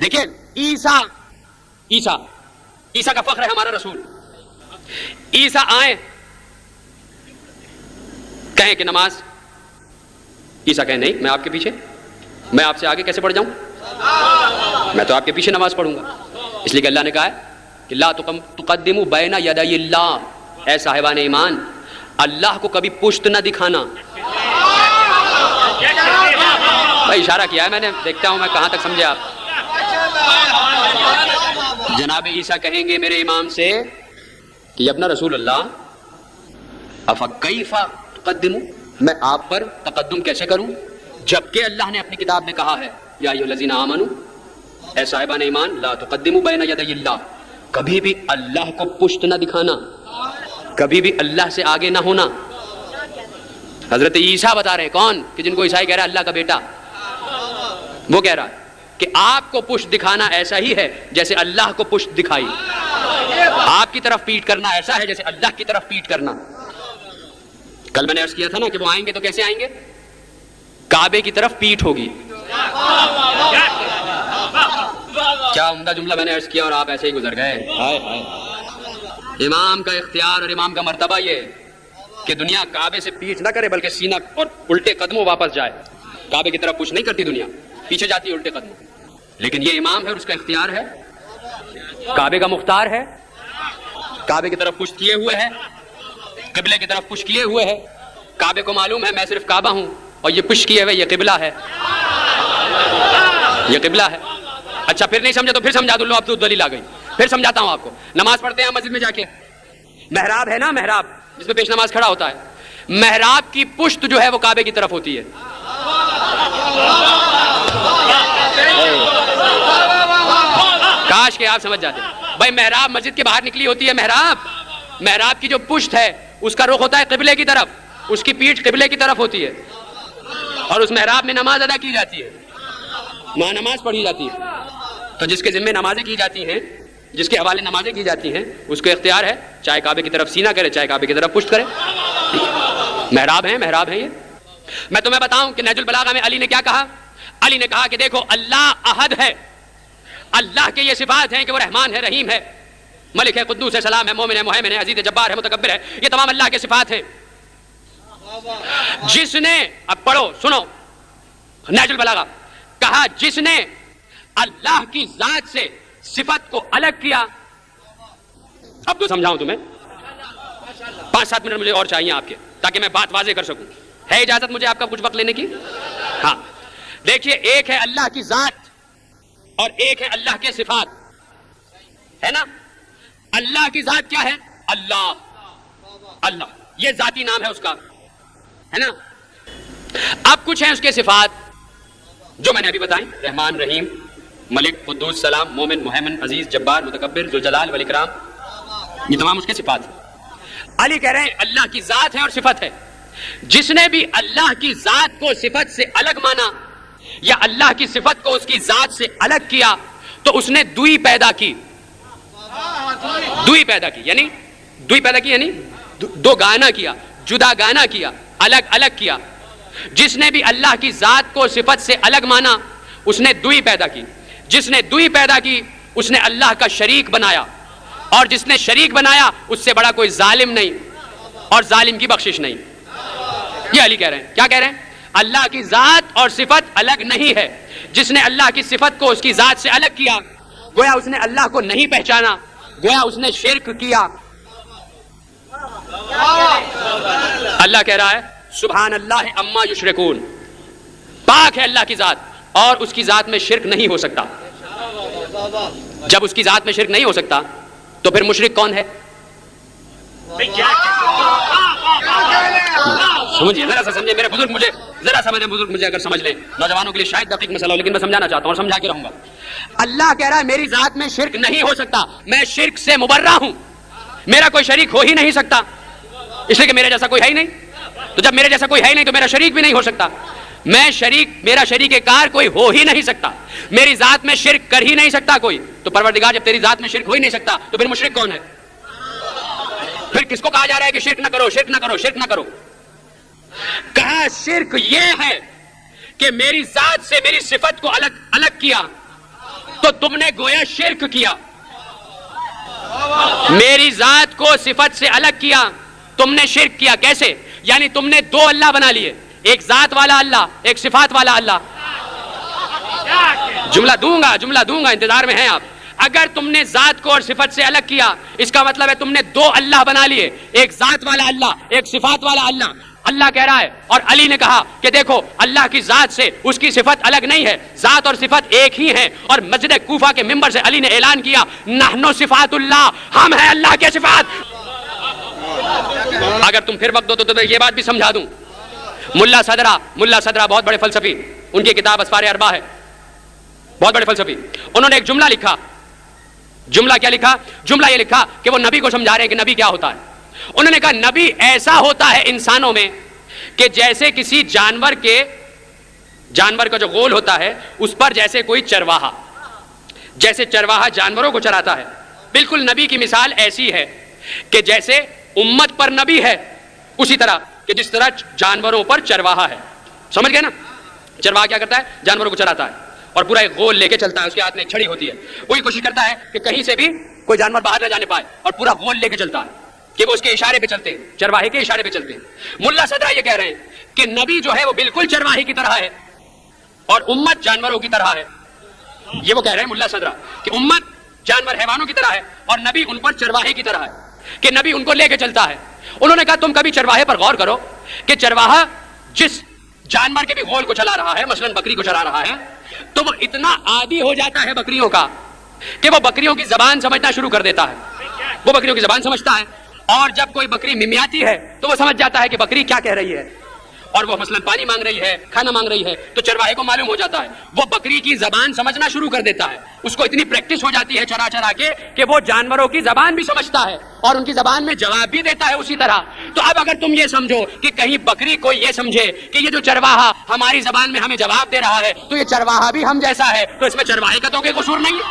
دیکھیں عیسیٰ کا فخر ہے ہمارا رسول. عیسیٰ آئے کہیں کہ نماز، عیسیٰ کہیں نہیں میں آپ کے پیچھے، میں آپ سے آگے کیسے پڑھ جاؤں، میں تو آپ کے پیچھے نماز پڑھوں گا. اس لیے کہ اللہ نے کہا ہے کہ لا تقدموا بین یدی اللہ، اے صاحبان ایمان اللہ کو کبھی پشت نہ دکھانا. بھائی اشارہ کیا ہے میں نے، دیکھتا ہوں میں کہاں تک سمجھے آپ. جناب عیسیٰ کہیں گے میرے امام سے کہ ابن رسول اللہ افکیف تقدموا، میں آپ پر تقدم کیسے کروں جبکہ اللہ نے اپنی کتاب میں کہا ہے یا ایھا الذین آمنوا، اے صاحبان ایمان لا تقدموا بین یدی اللہ، کبھی بھی اللہ کو پشت نہ دکھانا، کبھی بھی اللہ سے آگے نہ ہونا. حضرت عیسیٰ بتا رہے ہیں، کون کہ جن کو عیسائی کہہ رہا ہے اللہ کا بیٹا، وہ کہہ رہا ہے کہ آپ کو پشت دکھانا ایسا ہی ہے جیسے اللہ کو پشت دکھائی، آپ کی طرف پیٹ کرنا ایسا ہے جیسے اللہ کی طرف پیٹ کرنا. کل میں نے عرض کیا تھا نا کہ وہ آئیں گے تو کیسے آئیں گے، کعبے کی طرف پیٹ ہوگی. کیا عمدہ جملہ میں نے عرض کیا اور آپ ایسے ہی گزر گئے. امام کا اختیار اور امام کا مرتبہ یہ کہ دنیا کعبے سے پیٹ نہ کرے بلکہ سینہ اور الٹے قدموں واپس جائے. کعبے کی طرف پوچھ نہیں کرتی دنیا، پیچھے جاتی ہے الٹے قدموں. لیکن یہ امام ہے اور اس کا اختیار ہے، کعبے کا مختار ہے، کعبے کی طرف پشت کیے ہوئے ہے، قبلے کی طرف پشت کیے ہوئے ہے. کعبے کو معلوم ہے میں صرف کعبہ ہوں اور یہ پشت کیے ہوئے یہ قبلہ ہے، یہ قبلہ ہے. اچھا پھر نہیں سمجھا تو پھر سمجھا دوں، لو اب تو دلیل آ گئی، پھر سمجھاتا ہوں آپ کو. نماز پڑھتے ہیں مسجد میں جا کے، محراب ہے نا، محراب جس میں پیش نماز کھڑا ہوتا ہے، محراب کی پشت جو ہے وہ کعبے کی طرف ہوتی ہے. کاش کہ آپ سمجھ جاتے. بھائی محراب مسجد کے باہر نکلی ہوتی ہے، محراب کی جو پشت ہے اس کا رخ ہوتا ہے قبلے کی طرف، اس کی پیٹھ قبلے کی طرف ہوتی ہے اور اس محراب میں نماز ادا کی جاتی ہے، وہاں نماز پڑھی جاتی ہے. تو جس کے ذمہ نمازیں کی جاتی ہیں، جس کے حوالے نمازیں کی جاتی ہیں، اس کو اختیار ہے چاہے کعبے کی طرف سینہ کرے چاہے کعبے کی طرف پشت کرے. محراب ہے یہ. میں تمہیں بتاؤں کہ نہج البلاغہ میں علی نے کیا کہا. علی نے کہا کہ دیکھو اللہ احد ہے، اللہ کے یہ صفات ہیں کہ وہ رحمان ہے، رحیم ہے، ملک ہے، قدوس ہے، سلام ہے، مومن ہے، مہیمن ہے، عزیز ہے، جبار ہے، متکبر ہے. یہ تمام اللہ کے صفات ہیں. جس نے، اب پڑھو سنو نہج البلاغہ، کہا جس نے اللہ کی ذات سے صفت کو الگ کیا. اب تو سمجھاؤں تمہیں، 5-7 منٹ مجھے اور چاہیے آپ کے تاکہ میں بات واضح کر سکوں. ہے اجازت مجھے آپ کا کچھ وقت لینے کی؟ ہاں دیکھیے، ایک ہے اللہ کی ذات اور ایک ہے اللہ کے صفات، ہے نا. اللہ کی ذات کیا ہے؟ اللہ یہ ذاتی نام ہے اس کا، ہے نا. اب کچھ ہیں اس کے صفات جو میں نے ابھی بتائیں، رحمان، رحیم، ملک، قدوس، سلام، مومن، مہیمن، عزیز، جبار، متکبر، ذوالجلال والاکرام، یہ تمام اس کے صفات ہیں. علی کہہ رہے ہیں اللہ کی ذات ہے اور صفت ہے. جس نے بھی اللہ کی ذات کو صفت سے الگ مانا یا اللہ کی صفت کو اس کی ذات سے الگ کیا تو اس نے دوئی پیدا کی. دوئی پیدا کی یعنی دو گانا کیا، جدا گانا کیا، الگ الگ کیا. جس نے بھی اللہ کی ذات کو صفت سے الگ مانا اس نے دوئی پیدا کی. جس نے دوئی پیدا کی اس نے اللہ کا شریک بنایا، اور جس نے شریک بنایا اس سے بڑا کوئی ظالم نہیں اور ظالم کی بخشش نہیں. یہ علی کہہ رہے ہیں. کیا کہہ رہے ہیں؟ اللہ کی ذات اور صفت الگ نہیں ہے. جس نے اللہ کی صفت کو اس کی ذات سے الگ کیا گویا اس نے اللہ کو نہیں پہچانا، گویا اس نے شرک کیا. اللہ کہہ رہا ہے سبحان اللہ عما یشرکون، پاک ہے اللہ کی ذات اور اس کی ذات میں شرک نہیں ہو سکتا. جب اس کی ذات میں شرک نہیں ہو سکتا تو پھر مشرک کون ہے؟ سمجھیے، ذرا سا سمجھے میرے بزرگ، مجھے اگر سمجھ لیں. نوجوانوں کے لیے شاید دقیق مسئلہ ہو لیکن میں سمجھانا چاہتا ہوں اور سمجھا کے رہوں گا. اللہ کہہ رہا ہے میری ذات میں شرک نہیں ہو سکتا، میں شرک سے مبرہ ہوں، میرا کوئی شریک ہو ہی نہیں سکتا، اس لیے کہ میرے جیسا کوئی ہے ہی نہیں. تو جب میرے جیسا کوئی ہے ہی نہیں تو میرا شریک بھی نہیں ہو سکتا. میرا شریک کار کوئی ہو ہی نہیں سکتا، میری ذات میں شرک کر ہی نہیں سکتا کوئی. تو پروردگار جب تیری ذات میں شرک ہو ہی نہیں سکتا تو پھر مشرک کون ہے؟ پھر کس کو کہا جا رہا ہے کہ شرک نہ کرو، شرک نہ کرو، شرک نہ کرو؟ کہا شرک یہ ہے کہ میری ذات سے میری صفت کو الگ کیا تو تم نے گویا شرک کیا، میری ذات کو صفت سے الگ کیا، تم نے شرک کیا. کیسے؟ یعنی تم نے دو اللہ بنا لیے، ایک ذات والا اللہ، ایک صفات والا اللہ. جملہ دوں گا انتظار میں ہیں آپ. اگر تم نے ذات کو اور صفت سے الگ کیا، اس کا مطلب ہے تم نے دو اللہ بنا لیے، ایک ذات والا اللہ، ایک صفات والا اللہ. اللہ کہہ رہا ہے اور علی نے کہا کہ دیکھو اللہ کی ذات سے اس کی صفت الگ نہیں ہے، ذات اور صفت ایک ہی ہیں. اور مسجد کوفہ کے منبر سے علی نے اعلان کیا نحنو صفات اللہ، ہم ہیں اللہ کے صفات. اگر تم پھر وقت دو تو یہ بات بھی سمجھا دوں. ملا صدرہ بہت بڑے فلسفی، ان کی کتاب اسفار اربع ہے، بہت بڑے فلسفی. انہوں نے ایک جملہ لکھا. جملہ کیا لکھا؟ جملہ یہ لکھا کہ وہ نبی کو سمجھا رہے ہیں کہ نبی کیا ہوتا ہے. انہوں نے کہا نبی ایسا ہوتا ہے انسانوں میں کہ جیسے کسی جانور کا جو غول ہوتا ہے اس پر جیسے کوئی چرواہا، جیسے چرواہا جانوروں کو چراتا ہے، بالکل نبی کی مثال ایسی ہے کہ جیسے امت پر نبی ہے اسی طرح کہ جس طرح جانوروں پر چرواہا ہے. سمجھ گئے نا؟ چرواہا کیا کرتا ہے؟ جانوروں کو چراتا ہے اور پورا ایک غول لے کے چلتا ہے، اس کے ہاتھ میں ایک چھڑی ہوتی ہے. وہی کوشش کرتا ہے کہ کہیں سے بھی کوئی جانور باہر نہ جانے پائے اور پورا غول لے کے چلتا ہے کہ وہ اس کے اشارے پہ چلتے ہیں، چرواہے کے اشارے پہ چلتے ہیں. ملا صدرہ یہ کہہ رہے ہیں کہ نبی جو ہے وہ بالکل چرواہے کی طرح ہے اور امت جانوروں کی طرح ہے. یہ وہ کہہ رہے ہیں ملا صدرہ کہ امت جانور حیوانوں کی طرح ہے اور نبی ان پر چرواہے کی طرح ہے کہ نبی ان کو لے کے چلتا ہے. انہوں نے کہا تم کبھی چرواہے پر غور کرو کہ چرواہا جس جانور کے بھی غول کو چلا رہا ہے، مثلا بکری کو چلا رہا ہے، تو وہ اتنا عادی ہو جاتا ہے بکریوں کا کہ وہ بکریوں کی زبان سمجھنا شروع کر دیتا ہے. وہ بکریوں کی زبان سمجھتا ہے اور جب کوئی بکری ممیاتی ہے تو وہ سمجھ جاتا ہے کہ بکری کیا کہہ رہی ہے، اور وہ مثلا پانی مانگ رہی ہے، کھانا مانگ رہی ہے، تو چرواہے کو معلوم ہو جاتا ہے، وہ بکری کی زبان سمجھنا شروع کر دیتا ہے. اس کو اتنی پریکٹس ہو جاتی ہے چرا چرا کے کہ وہ جانوروں کی زبان بھی سمجھتا ہے اور ان کی زبان میں جواب بھی دیتا ہے اسی طرح. تو اب اگر تم یہ سمجھو کہ کہیں بکری کو یہ سمجھے کہ یہ جو چرواہا ہماری زبان میں ہمیں جواب دے رہا ہے تو یہ چرواہا بھی ہم جیسا ہے، تو اس میں چرواہے کا تو کوئی قصور نہیں ہے.